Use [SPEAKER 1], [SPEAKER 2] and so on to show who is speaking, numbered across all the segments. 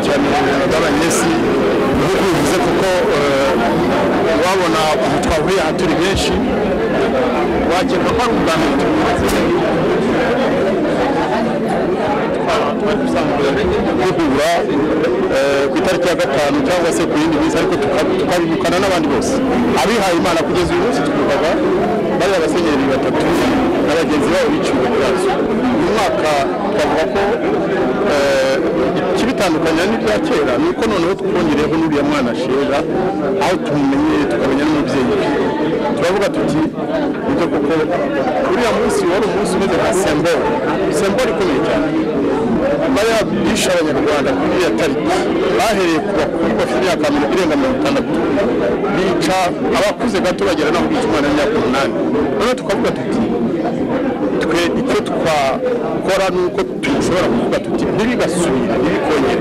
[SPEAKER 1] cyane n'abanyesi nk'uko bivuze kuko wabona twavuye aha turi benshi wakeka ko ari ubwa mbere tubivuze twari dusanzwe duhura ku itariki ya 5 cyangwa se ku yindi minsi ariko tukabibukana n'abandi bose abihaye Imana kugeza uyu munsi twibukaga bari abasenyeri batatu n'abagenzi babo biciwe byazo uyu mwaka twavuga ko kibitandukanya n'ibya kera nuko noneho twongereho n'uriya mwana Shera aho tumenye tukamenya n'umubyeyi turavuga tuti ibyo kuko uriya munsi wari umunsi umeze nka symbole ikomeye cyane bari bishe abanyarwanda kuri ya tariki bahereye ku bakuru bafite imyaka irenga 60 bica abakuze gato bagera no kwica umwana w'imyaka 8 none tukavuga tuti twe icyo twakora nuko dushobora kuvuga tuti ntibigasubira ntibikongere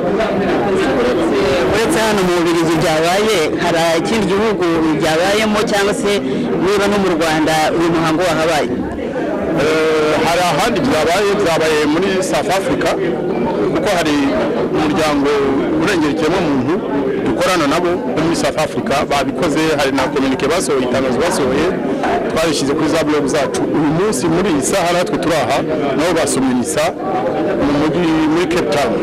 [SPEAKER 2] uretse hano mu Bubiligi byabaye hari ikindi gihugu byabayemo cyangwa se niba no mu Rwanda uyu muhango wahabaye
[SPEAKER 1] hari ahandi byabaye muri South Africa kuko hari umuryango urengera ikiremwamuntu dukorana nabo muri South Africa babikoze hari na communique basohoye itangazo basohoye twarishyize kuri za blog zacu uyu munsi muri iyi saha natwe turaha nabo basomye misa muri Cape Town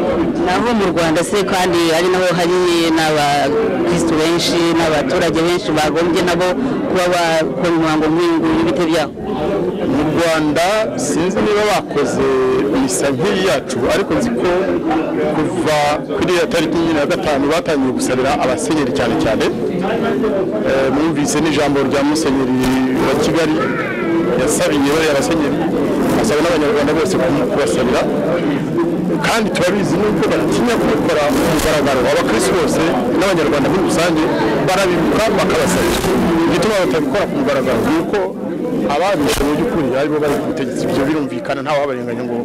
[SPEAKER 2] naho mu Rwanda se kandi ari naho hari n'abakristo benshi n'abaturage benshi bagombye nabo kuba bakora umuhango mwingu y'ibite byaho
[SPEAKER 1] mu Rwanda sinzi niba bakoze misa nk'iyi yacu ariko nzi ko kuva kuri ya tariki 5 batangiye gusabira abasenyeri cyane cyane mwumvise n'ijambo rya musenyeri wa Kigali yasabiye bari abasenyeri asaba n'abanyarwanda bose kubasabira kandi turabizi nuko batinya kubikora mu mugaragaro abakristo bose n'abanyarwanda muri rusange barabibuka bakabasabira bituma batabikora ku mugaragaro nuko ababishe mu by'ukuri aribo bari ku butegetsi ibyo birumvikana ntawe wabarenganya ngo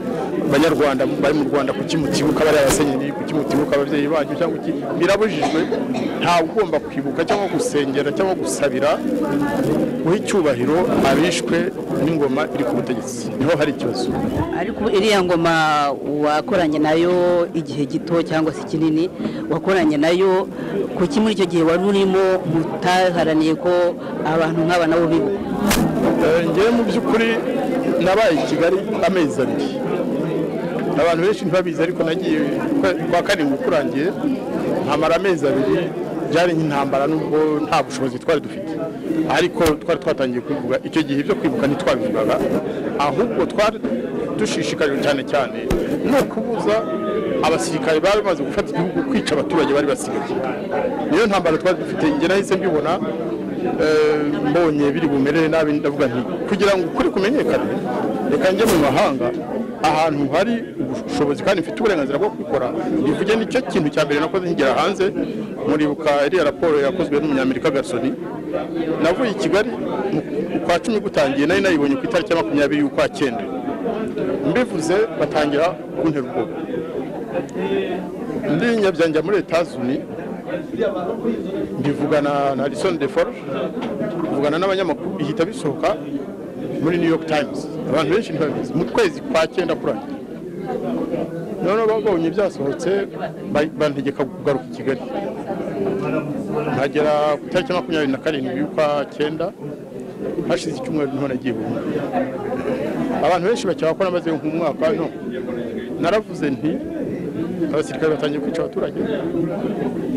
[SPEAKER 1] abanyarwanda bari mu Rwanda kukimutibuka bari abasenyeri kukimutibuka ababyeyi banyu cyangwa iki birabujijwe nta ugomba kwibuka cyangwa gusengera cyangwa gusabira guha icyubahiro abishwe n'ingoma iri ku butegetsi niho hari ikibazo
[SPEAKER 2] ariko iriya ngoma wakoranye nayo igihe gito cyangwa se kinini wakoranye nayo kuki muri icyo gihe wari urimo mutaharaniye ko abantu nk'aba nabo bibuka
[SPEAKER 1] ngewe mu by'ukuri nabaye i Kigali amezi 2 abantu benshi ntibabizi ariko nagiye kwa karindwi kurangiye nkamara amezi 2 byari nk'intambara nubwo nta bushobozi twari dufite ariko twari twatangiye kwivuga icyo gihe byo kwibuka ntitwabivugaga ahubwo twari dushishikaje cyane no kubuza abasirikare bari bamaze gufata igihugu kwica abaturage bari basigaye niyo ntambara twari dufite nge nahise mbibona mbonye biri bumere nabi ndavuga nti kugira ngo ukuri kumenyekane reka njye mu mahanga ahantu hari ubushobozi kandi mfite uburenganzira bwo kubikora bivuge nicyo kintu cya mbere nakoze nkigera hanze muribuka iriya raporo yakozwe n'umunyamerika Garsoni navuye i Kigali kwa 10 gutangiye nari nayibonye ku itariki ya 20 y'ukwa 9 mbivuze batangira kuntera ubwoba ndinya byanja muri Etats-Unis ndivugana na Harrison Deforge mvugana n'abanyamakuru bihita bisohoka muri New York Times abantu benshi ntibabizi mu kwezi kwa 9 kurangira none babonye byasohotse bantegeka kugaruka i Kigali nkagera ku itariki 27 y'ukwa 9 hashize icyumweru niho nagiye Burundi abantu benshi bacyakora maze nk'umwaka no naravuze nti abasirikare batangiye kwica abaturage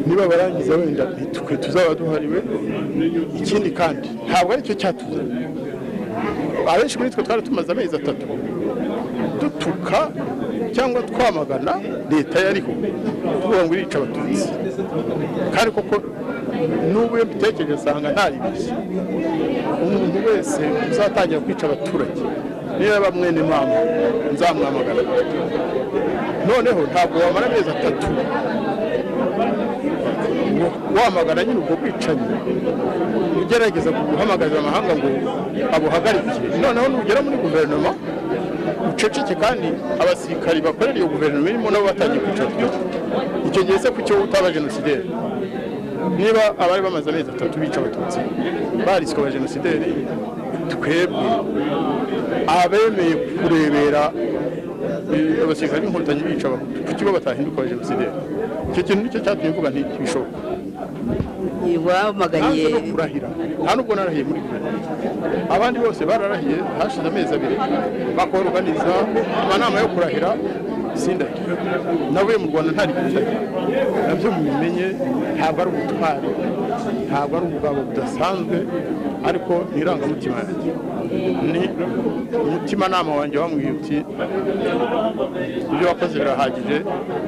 [SPEAKER 1] niba barangiza wenda twe tuzaba duhariwe ikindi kandi ntabwo ari cyo cyatuze abenshi muri twe twari tumaze amezi 3 dutuka cyangwa twamagana leta yariho tuvuga ngo irica abatutsi kandi koko n'ubu iyo mbitekereje usanga ntaribishye umuntu wese uzatangira kwica abaturage niba bamwene mama nzamwamagana noneho ntabwo wamara amezi 3 wamagana nyine ubwo bwicanyi ugerageza guhamagaza amahanga ngo abuhagarike noneho nugera muri guverinoma uceceke kandi abasirikari bakorera iyo guverinoma irimo nabo batangiye kwica icyo gihe se kucyo utaba genocideri niba abari bamaze amezi 3 bica abatutsi bariswe aba genocideri twebwe abemeye kurebera abasirikare b'inkotanyi bica abahutu kuki bo batahinduka abajenoside icyo kintu nicyo cyatumye mvuga nti bishoboka
[SPEAKER 2] wamaganye
[SPEAKER 1] kurahira nta nubwo narahiye muri abandi bose bararahiye hashize amezi 2 bakoruganiza amanama yo kurahira sindahira navuye mu Rwanda ntari gutahira nabyo mubimenye ntabwo ari ubutwari ntabwo ari ubugabo budasanzwe ariko nirangamutima yanjye ni umutima nama wanjye wambwiye uti ibyo wakoze birahagije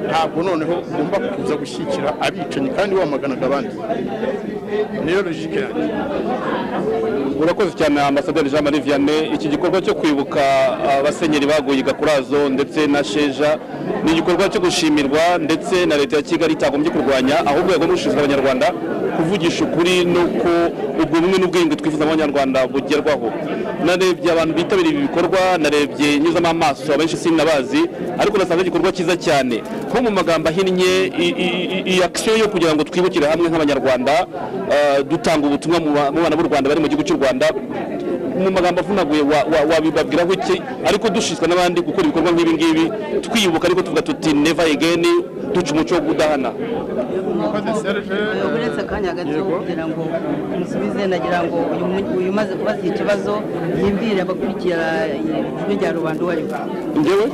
[SPEAKER 1] ntabwo noneho ugomba kuza gushyikira abicanyi kandi wamaganaga abandi niyo logique yanjye.
[SPEAKER 3] Urakoze cyane Ambasaderi Jean Marie Vianney. Iki gikorwa cyo kwibuka abasenyeri baguye Gakurazo ndetse na Sheja ni igikorwa cyo gushimirwa ndetse na leta ya Kigali itagombye kurwanya ahubwo yagomba gushishikariza abanyarwanda kuvugisha ukuri nuko ubumwe n'ubwenge twifuza abanyarwanda bugerwaho. Narebye abantu bitabiriye ibi bikorwa, narebye nyuzamo amaso abenshi sinabazi, ariko nasanze igikorwa cyiza cyane nko mu magambo ahinnye iyi action yo kugira ngo twibukire hamwe nk'abanyarwanda dutanga ubutumwa mu bana b'u Rwanda bari mu gihugu cy'u Rwanda mu magambo avunaguye wabibabwiraho iki, ariko dushishikwa n'abandi gukora ibikorwa nk'ibi ngibi twibuka ariko tuvuga tuti never again, duca umuco wo kudahana.
[SPEAKER 2] uretse akanya gato kugira ngo musubize, nagira ngo uyu maze kubaza ikibazo yibwire abakurikira ijwi rya rubanda uwo ari we.
[SPEAKER 3] Njyewe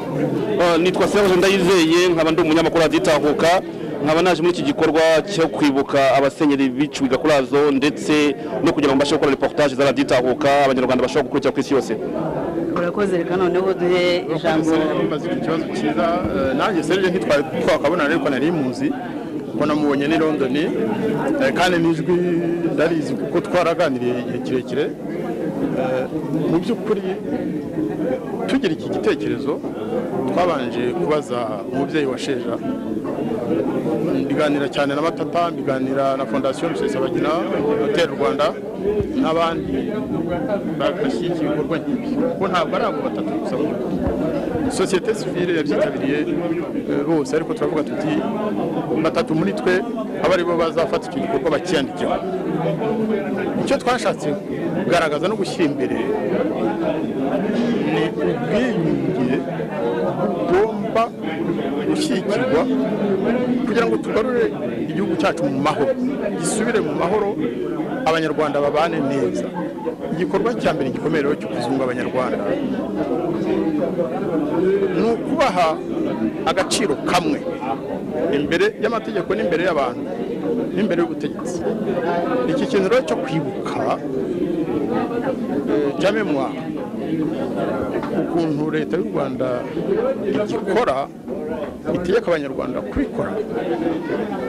[SPEAKER 3] nitwa Serge Ndayizeye, nkaba ndi umunyamakuru aditahuka, nkaba naje muri iki gikorwa cyo kwibuka abasenyeri biciwe Gakurazo ndetse no kugira ngo mbashe gukora reportage za raditahuka abanyarwanda bashobora gukurikira ku isi yose.
[SPEAKER 2] Urakoze, reka noneho duhe ijambo.
[SPEAKER 1] Maze ikibazo cyiza nanjye Serge ntitwari twakabona ariko nari muzi ko namubonye ni London kandi nijwi ndarizi kuko twaraganiriye igihe kirekire. Mu by'ukuri tugira iki gitekerezo twabanje kubaza umubyeyi wa Sheja, ndiganira cyane na Matata, ndiganira na Fondation Rusesabagina, Hotel Rwanda n'abandi bagashyigikiye ibikorwa nk'ibi kuko ntabwo ari abo batatu gusa, societe civile yabyitabiriye bose, ariko turavuga tuti batatu muri twe aba ari bo bazafata iki gikorwa bakiyandikira. Icyo twashatse kugaragaza no gushyira imbere ni ubwiyunge bugomba gushyigikirwa kugira ngo tugarure igihugu cyacu mu mahoro, gisubire mu mahoro, abanyarwanda babane neza. Igikorwa cya mbere gikomeye cyo kuzunga abanyarwanda ni ukubaha agaciro kamwe imbere y'amategeko n'imbere y'abantu n'imbere y'ubutegetsi. Iki kintu rero cyo kwibuka cya memoire, ukuntu leta y'u Rwanda igikora itegeka abanyarwanda kubikora,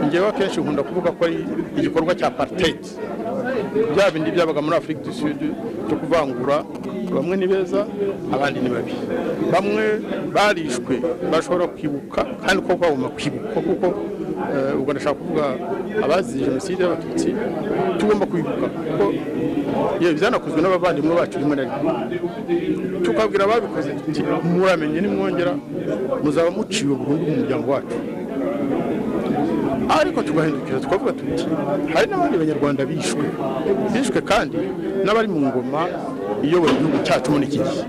[SPEAKER 1] njyewe akenshi nkunda kuvuga ko ari igikorwa cya apartheid, bya bindi byabaga muri Afrique du Sud cyo kuvangura bamwe ni beza abandi ni babi, bamwe barishwe bashobora kwibuka kandi ko bagomba kwibuka kuko ubwo ndashaka kuvuga abazize jenoside y'abatutsi tugomba kwibuka kuko yewe byanakozwe n'abavandimwe bacu rimwe na rimwe, tukabwira ababikoze tuti muramenye nimwongera muzaba muciwe burundu mu muryango wacu. Ariko tugahindukira tukavuga tuti hari n'abandi banyarwanda bishwe kandi n'abari mu ngoma iyobora igihugu cyacu muri iki gihe.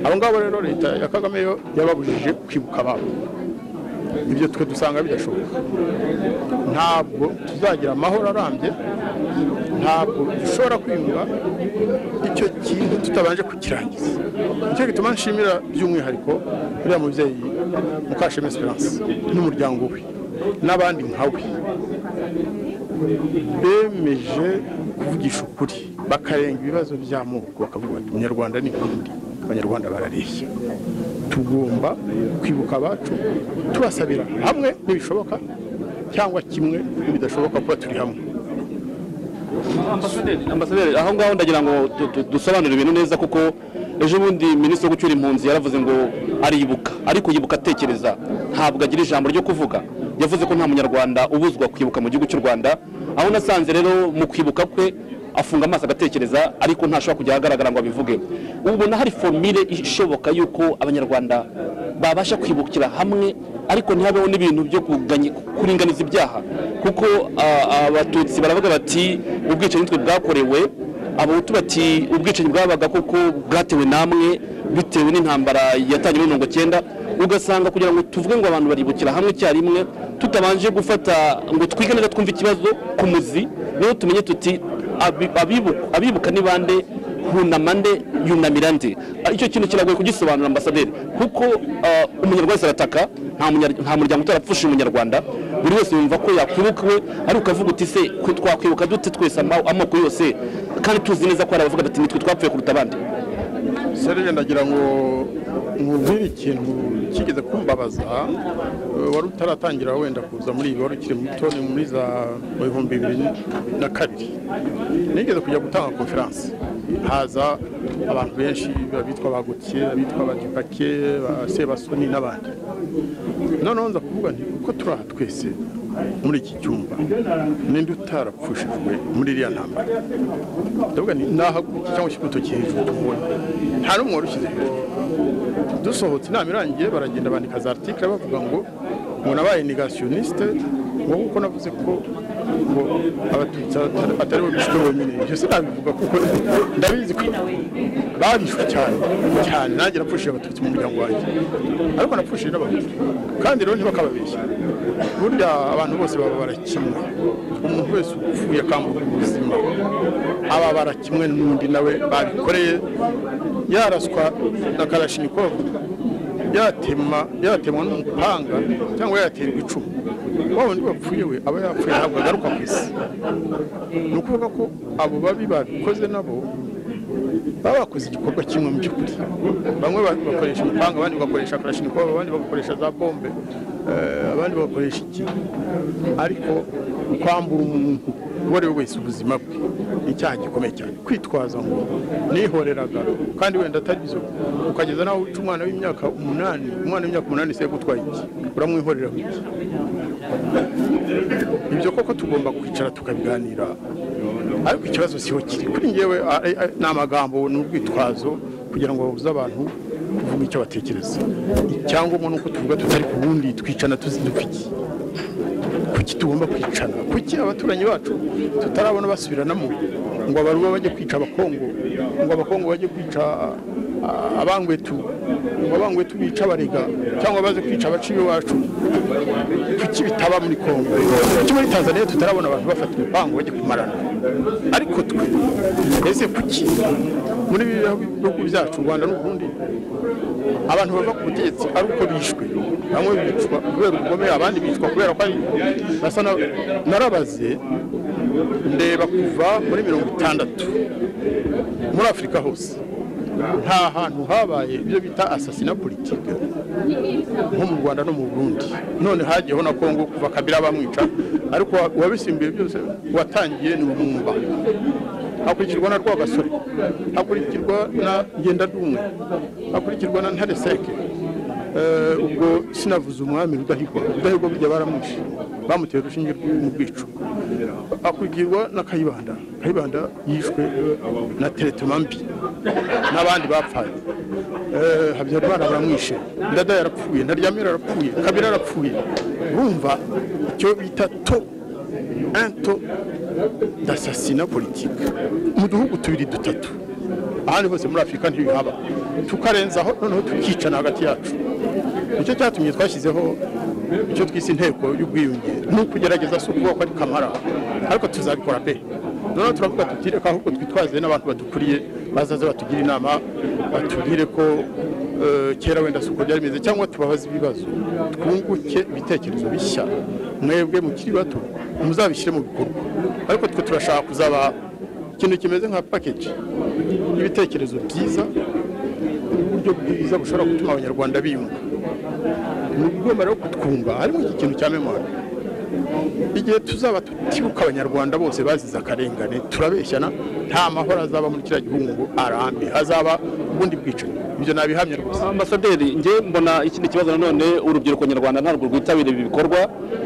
[SPEAKER 1] Abo ngabo rero leta ya Kagame yo yababujije kwibuka ababo. Ibyo twe dusanga bidashoboka. Ntabwo tuzagira amahoro arambye, ntabwo dushobora kwiyunga icyo kintu tutabanje kukirangiza. Nicyo gituma nshimira by'umwihariko uriya mubyeyi Mukashema Esperance n'umuryango we n'abandi nkawe bemeje kuvugisha ukuri, bakarenga ibibazo by'amoko, bakavuga bati umunyarwanda ni undi, abanyarwanda barareshya. Tugomba kwibuka abacu tubasabira hamwe n'ibishoboka cyangwa kimwe bidashoboka kuba turi hamwe.
[SPEAKER 3] Ambasaderi, aho ngaho ndagira ngo dusobanure ibintu neza kuko ejo bundi Minisitiri wo gucyura impunzi yaravuze ngo aribuka, ariko yibuka atekereza, ntabwo agira ijambo ryo kuvuga. Yavuze ko nta munyarwanda ubuzwa kwibuka mu gihugu cy'u Rwanda, aho nasanze rero mu kwibuka kwe afunga amaso agatekereza ariko ntashobora kujya ahagaragara ngo abivuge. Ubona hari formule ishoboka yuko abanyarwanda babasha kwibukira hamwe ariko ntihabeho n'ibintu byo kuringaniza ibyaha, kuko abatutsi baravuga bati ubwicanyi twe bwakorewe, abahutu bati ubwicanyi bwabaga kuko bwatewe namwe bitewe n'intambara yatangiye muri 1990. ugasanga kugira ngo tuvuge ngo abantu baribukira hamwe icyarimwe tutabanje gufata ngo twige neza twumve ikibazo ku muzi niho tumenye tuti abibuka ni bande hunama nde yunamira nde icyo kintu kiragoye kugisobanura ambasaderi kuko umunyarwanda arataka nta muryango utarapfusha umunyarwanda buri wese yumva ko yakwibuka we ariko ukavuga uti se twakwibuka dute twese amoko yose kandi tuzi neza ko hari abavuga ati nitwe twapfuye kuruta abandi.
[SPEAKER 1] Serge ndagira ngo nkubwire ikintu kigeze kumbabaza wari utaratangira wenda kuza muri ibi wari ukiri muto ni muri za 2002 nigeze kujya gutanga conference haza abantu benshi bitwa bagutiye bitwa badupake ba Sebasoni n'abandi noneho nza kuvuga nti uko turi aha twese muri iki cyumba ninde utarapfushijwe muri iriya ntambara ndavuga ni naha cyangwa cy'urutoki hejuru tubona nta n'umwe warushyize hejuru dusohotse inama irangiye baragenda bandika za article bavuga ngo nabaye negationiste ngo kuko navuze ko ngo abatutsi atari bo bishwe bonyine ibyo sinabivuga kuko ndabizi ko barishwe cyane nanjye napfushije abatutsi mu muryango wanjye ariko napfushije n'abahutu kandi rero ntibakababeshya burya abantu bose baba barakimwe umuntu wese upfuye akambura ubuzima aba barakimwe n'undi nawe babikoreye yaraswa na Kalashnikov yatemwa n'umupanga cyangwa yaterwa icumu wabo ndi bapfuye we aba yapfuye ntabwo agaruka ku isi ni ukuvuga ko abo babi babikoze nabo baba bakoze igikorwa kimwe mu by'ukuri bamwe bakoresha umupanga abandi bakoresha Kalashnikov abandi bakoresha za bombe abandi bakoresha iki ariko kwambura umuntu uwo ari we wese ubuzima bwe icyaha gikomeye cyane kwitwaza ngo nihoreraga kandi wenda atari byo ukageza nawe uca umwana w'imyaka 8 se gutwaye iki uramwihorera iki ibyo koko tugomba kwicara tukabiganira ariko ikibazo siho kiri kuri ngewe n'amagambo n'ubwitwazo kugira ngo babuze abantu kuvuga icyo batekereza cyangwa umuntu uko tuvuga tutari ku wundi twicana tuzidufiki kuki tugomba kwicana kuki abaturanyi bacu tutarabona basubiranamo ngo abaruba bajye kwica abakongo ngo abakongo bajye kwica abangwetu ngo abangwetu bica barega cyangwa baze kwica abaciyo wacu kuki bitaba muri Kongo kuki muri Tanzania tutarabona abantu bafata imipango bajye kumarana ariko twe ese kuki muri bihugu byacu Rwanda n'u Burundi abantu bava ku butegetsi ari uko bishwe bamwe bicwa kubera ubugome abandi bicwa kubera ko ari basa narabaze ndeba kuva muri 60 muri Afrika hose nta hantu habaye ibyo bita assassinat politique nko mu Rwanda no mu Burundi none hagiyeho na Kongo kuva Kabila bamwica ariko wabisimbiye byose watangiye ni Lumumba hakurikirwa na Rwagasore hakurikirwa na Ngendandumwe hakurikirwa na Ntareseke ubwo sinavuze umwami Rudahigwa burya baramwishe bamuteye urushinge mu bwico akurikirwa na Kayibanda yishwe na traitement mbi n'abandi bapfaye Habyarimana baramwishe Ndada yarapfuye Ntaryamira yarapfuye Kabila yarapfuye urumva icyo bita un taux d'assassinat politique mu duhugu tubiri dutatu ahandi hose muri Afrika ntibihaba tukarenzaho noneho tukicana hagati yacu icyo cyatumye twashyizeho icyo twise inteko y'ubwiyunge ni ukugerageza si ukuvuga ko ari kamara ariko tuzabikora pe noneho turavuga tutireka ahubwo twitwaze n'abantu badukuriye bazaze batugira inama batubwire ko kera wenda suko byari bimeze cyangwa tubabaza ibibazo twunguke ibitekerezo bishya mwebwe mukiri bato muzabishyire mu bikorwa ariko twe turashaka kuzaba ikintu kimeze nka package y'ibitekerezo byiza uburyo bwiza bushobora gutuma abanyarwanda biyunga n'ubwo rero kutwunga harimo iki kintu cya memoire igihe tuzaba tutibuka abanyarwanda bose bazize akarengane turabeshyana nta mahoro azaba muri kiriya gihugu arambe hazaba ubundi bwicanyi ibyo nabihamye rwose.
[SPEAKER 3] Ambasaderi nge mbona ikindi kibazo nanone urubyiruko nyarwanda ntabwo rwitabira ibi bikorwa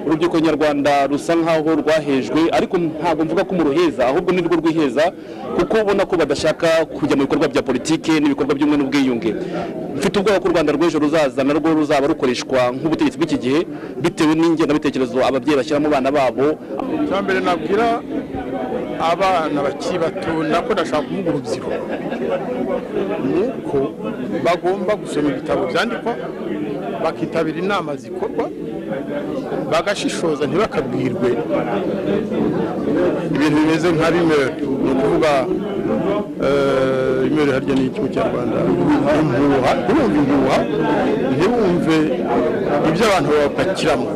[SPEAKER 3] urubyiruko nyarwanda rusa nkaho rwahejwe ariko ntabwo mvuga ko mu ruheza ahubwo nirwo rwiheza kuko ubona ko badashaka kujya mu bikorwa bya politike n'ibikorwa by'umwe n'ubwiyunge mfite ubwoba ko u Rwanda rw'ejo ruzaza narwo ruzaba rukoreshwa nk'ubutegetsi bw'iki gihe bitewe n'ingengabitekerezo ababyeyi bashyiramo abana babo.
[SPEAKER 1] Cyambere nabwira abana bakiri bato nako ndashaka kuvuga urubyiruko nuko bagomba gusoma ibitabo byandikwa bakitabira inama zikorwa bagashishoza ntibakabwirwe ibintu bimeze nka bimwe ni ukuvuga imwe harya ni ikigo cya Rwanda impuha ntibumve ibyo abantu babapakiramo.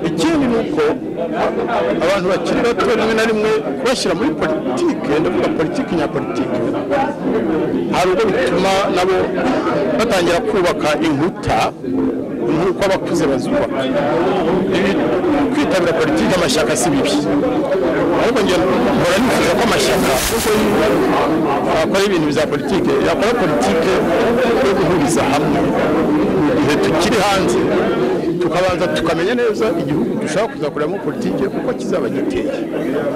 [SPEAKER 1] Ikindi ni uko abantu bakiri bato rimwe na rimwe kubashyira muri politike, ndavuga politike nyapolitike, hari ubwo bituma nabo batangira kubaka inkuta nk'uko abakuze bazubaka. Kwitabira politike amashyaka si bibi, ariko njye mpora nifuza ko amashyaka akora ibintu bya politike, yakora politike yo guhuriza hamwe igihe tukiri hanze, tukabanza tukamenya neza igihugu dushaka kuzakoreramo politike uko kizaba giteye.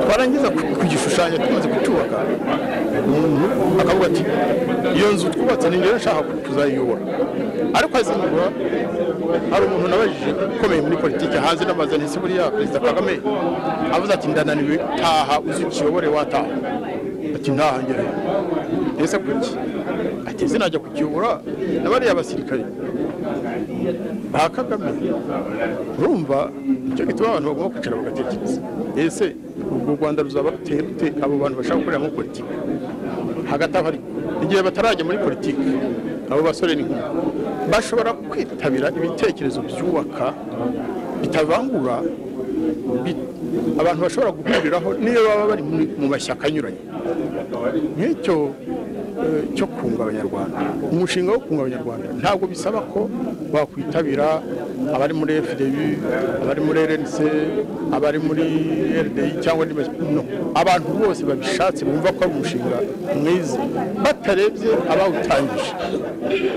[SPEAKER 1] Twarangiza kugishushanya tumaze kucyubaka, umuntu akavuga ati iyo nzu twubatse ni njyewe nshaka kuzayiyobora. Ariko azingura hari umuntu nabajije ukomeye muri politike hanze n'amaze ntise buriya Perezida Kagame avuze ati ndananiwe, taha uzi ukiyobore wataha. Ati ntahangere ese kuki? Ati sinajya kukiyobora n'abariya basirikare ba Kagame. Urumva icyo gituma abantu bagomba kwicara bagatekereza, ese u Rwanda ruzaba ruteye rute abo bantu bashaka gukorera muri politike? Hagati aho ariko igihe batarajya muri politike, abo basore n'inkumi bashobora kwitabira ibitekerezo byubaka bitavangura, abantu bashobora guhuriraho niyo baba bari mu mashyaka anyuranye. Nk'icyo cyo kunga abanyarwanda, umushinga wo kunga abanyarwanda ntabwo bisaba ko bakwitabira abari muri FDU, abari muri RNC, abari muri RDI cyangwa no, abantu bose babishatse bumva ko ari umushinga mwiza batarebye abawutangije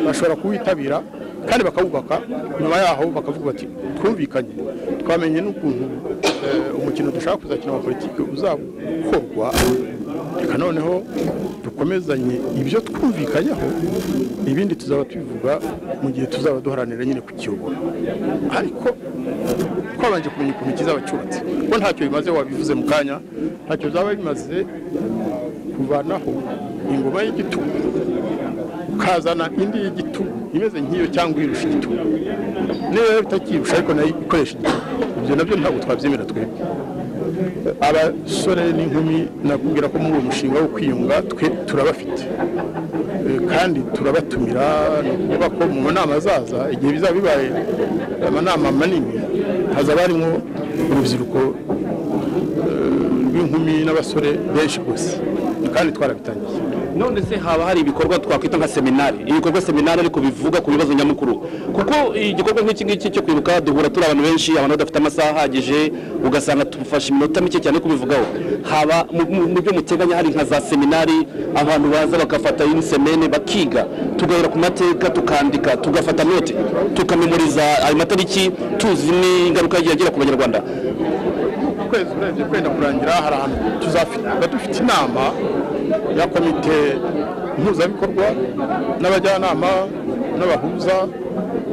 [SPEAKER 1] bashobora kuwitabira kandi bakawubaka. Nyuma yaho bakavuga bati twumvikanye, twamenye n'ukuntu umukino dushaka kuzakina wa politiki uzakorwa, reka noneho dukomezanye ibyo twumvikanyeho, ibindi tuzaba tubivuga mu gihe tuzaba duharanira nyine kukiyobora. Ariko twabanje kumenya ukuntu kizaba cyubatse, ko ntacyo bimaze, wabivuze mu kanya, ntacyo zaba bimaze kuvanaho ingoma y'igitugu ukazana indi y'igitugu imeze nk'iyo cyangwa irusha igitugu, niyo bitakirusha ariko nayo ikoresha igitugu. Ibyo nabyo ntabwo twabyemera twebwe. Abasore n'inkumi nakubwira ko muri uwo mushinga wo kwiyunga twe turabafite kandi turabatumira. Ni ukuvuga ko mu nama azaza igihe bizaba bibaye amanama manini hazaba harimo urubyiruko rw'inkumi n'abasore benshi rwose, kandi twarabitangiye.
[SPEAKER 3] None se haba hari ibikorwa twakwita nka seminari, ibikorwa seminari ariko bivuga ku bibazo nyamukuru? Kuko igikorwa nk'iki ngiki cyo kwibuka duhura turi abantu benshi, abantu badafite amasaha ahagije, ugasanga tufashe iminota mike cyane kubivugaho. Haba mu byo muteganya hari nka za seminari, abantu baza bagafata inisemene bakiga, tugahera ku mateka tukandika, tugafata note, tukamemoriza ayo matariki, tuzi n'ingaruka yagira ku Banyarwanda.
[SPEAKER 1] Kwezi urebye kwenda kurangira hari ahantu tuzafite dufite inama ya komite mpuzabikorwa n'abajyanama n'abahuza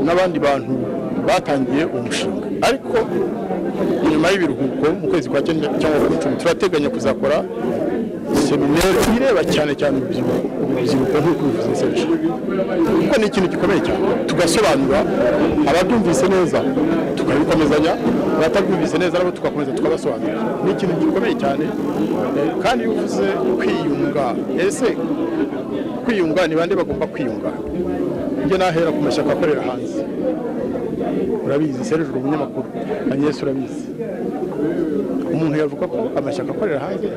[SPEAKER 1] n'abandi bantu batangiye umushinga. Ariko nyuma y'ibiruhuko mu kwezi kwa cyenda cyangwa ku icumi turateganya kuzakora seminari ireba cyane cyane urubyiruko nk'uko bivuze Serge, kuko ni ikintu gikomeye cyane. Tugasobanura ababyumvise neza tukabikomezanya, abatabyumvise neza nabo tugakomeza tukabasobanurira. Ni ikintu gikomeye cyane. Kandi iyo uvuze kwiyunga, ese kwiyunga ni bande bagomba kwiyunga? Njye nahera ku mashyaka akorera hanze, urabizi Serge uri umunyamakuru, Agnes urabizi. Umuntu yavuga ko amashyaka akorera hanze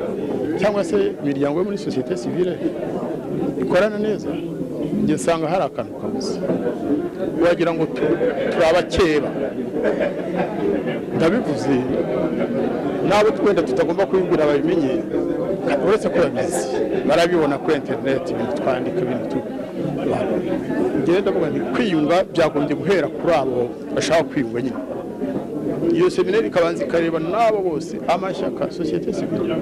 [SPEAKER 1] cyangwa se imiryango yo muri societe civile ikorana neza, njye nsanga hari akantu kabuze. Wagira ngo turabakeba, ndabivuze nabo twenda tutagomba kubibwira babimenye, uretse ko babizi barabibona kuri internet, ibintu twandika, ibintu ngenda vuga nti kwiyunga byagombye guhera kuri abo bashaka kwiyunga nyine. Iyo seminari ikabanza ikareba nabo bose amashyaka societe civile,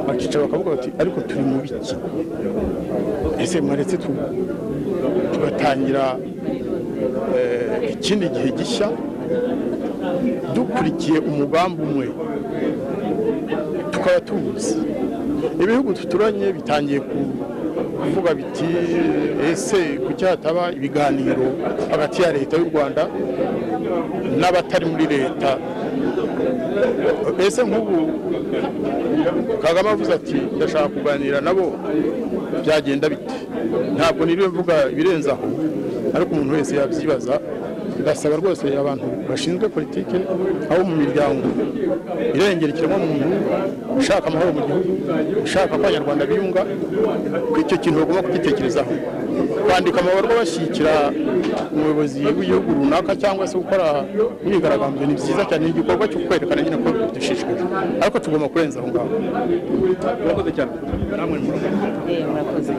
[SPEAKER 1] bakica bakavuga bati ariko turi mu biki? Ese mwaretse tugatangira ikindi gihe gishya dukurikiye umugambi umwe, tukaba tubuze. Ibihugu tuturanye bitangiye kuvuga biti ese kuki hataba ibiganiro hagati ya leta y'u Rwanda n'abatari muri leta. Ese nk'ubu Kagame avuze ati ndashaka kuganira nabo, byagenda bite? Ntabwo niriwe mvuga ibirenze aho, ariko umuntu wese yabyibaza. Ndasaba rwose abantu bashinzwe politike aho mu miryango irengera ikiremwamuntu, ushaka amahoro mu gihugu, ushaka ko abanyarwanda biyunga, ko icyo kintu bagomba kugitekerezaho. Kwandika amabarwa bashyigikira umuyobozi w'igihugu runaka cyangwa se gukora imyigaragambyo ni byiza cyane, ni igikorwa cyo kwerekana nyine ko dushishikaje, ariko tugomba kurenza aho ngaho.
[SPEAKER 3] Murakoze cyane.
[SPEAKER 1] Namwe murakoze.